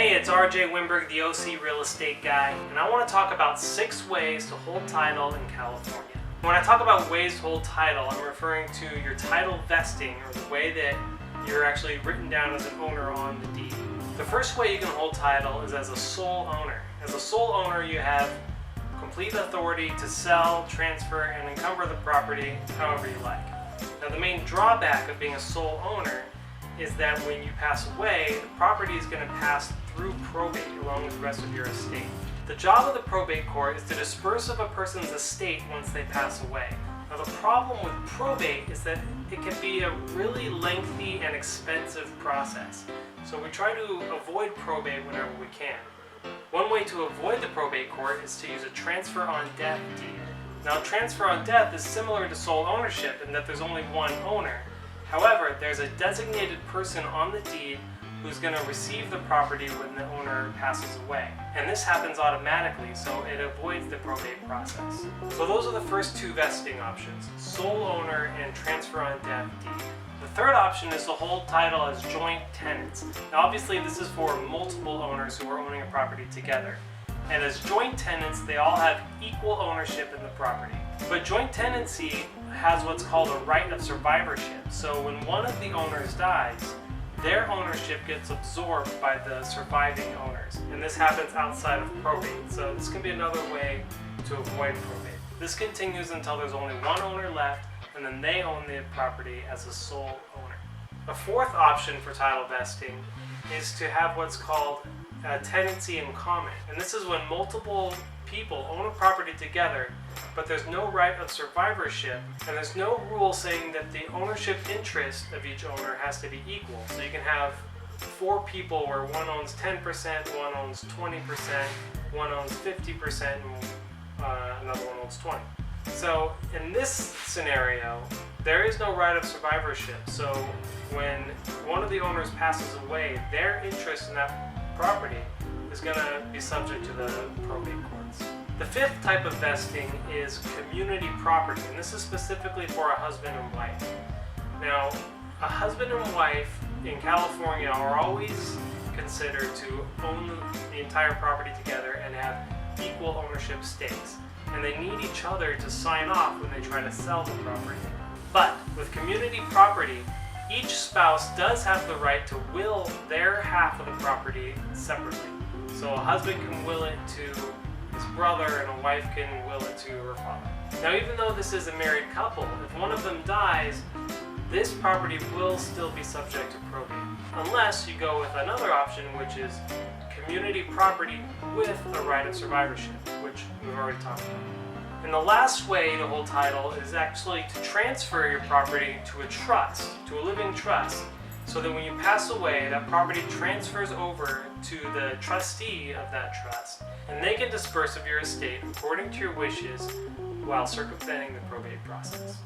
Hey, it's RJ Wimberg, the OC Real Estate Guy, and I want to talk about 6 ways to hold title in California. When I talk about ways to hold title, I'm referring to your title vesting, or the way that you're actually written down as an owner on the deed. The first way you can hold title is as a sole owner. As a sole owner, you have complete authority to sell, transfer, and encumber the property however you like. Now, the main drawback of being a sole owner is that when you pass away, the property is going to pass through probate along with the rest of your estate. The job of the probate court is to disperse of a person's estate once they pass away. Now, the problem with probate is that it can be a really lengthy and expensive process. So we try to avoid probate whenever we can. One way to avoid the probate court is to use a transfer on death deed. Now, transfer on death is similar to sole ownership in that there's only one owner. However, there's a designated person on the deed who's going to receive the property when the owner passes away. And this happens automatically, so it avoids the probate process. So those are the first 2 vesting options: sole owner and transfer on death deed. The third option is to hold title as joint tenants. Now, obviously this is for multiple owners who are owning a property together. And as joint tenants, they all have equal ownership in the property. But joint tenancy has what's called a right of survivorship. So when one of the owners dies, their ownership gets absorbed by the surviving owners. And this happens outside of probate. So this can be another way to avoid probate. This continues until there's only one owner left, and then they own the property as a sole owner. A fourth option for title vesting is to have what's called tenancy in common. And this is when multiple people own a property together, but there's no right of survivorship, and there's no rule saying that the ownership interest of each owner has to be equal. So you can have 4 people where one owns 10%, one owns 20%, one owns 50%, and another one owns 20%. So in this scenario, there is no right of survivorship. So when one of the owners passes away, their interest in that property is going to be subject to the probate courts. The 5th type of vesting is community property, and this is specifically for a husband and wife. Now, a husband and wife in California are always considered to own the entire property together and have equal ownership stakes, and they need each other to sign off when they try to sell the property. But with community property, each spouse does have the right to will their half of the property separately. So a husband can will it to his brother, and a wife can will it to her father. Now, even though this is a married couple, if one of them dies, this property will still be subject to probate, unless you go with another option, which is community property with a right of survivorship, which we've already talked about. And the last way to hold title is actually to transfer your property to a trust, to a living trust, so that when you pass away, that property transfers over to the trustee of that trust, and they can disperse of your estate according to your wishes while circumventing the probate process.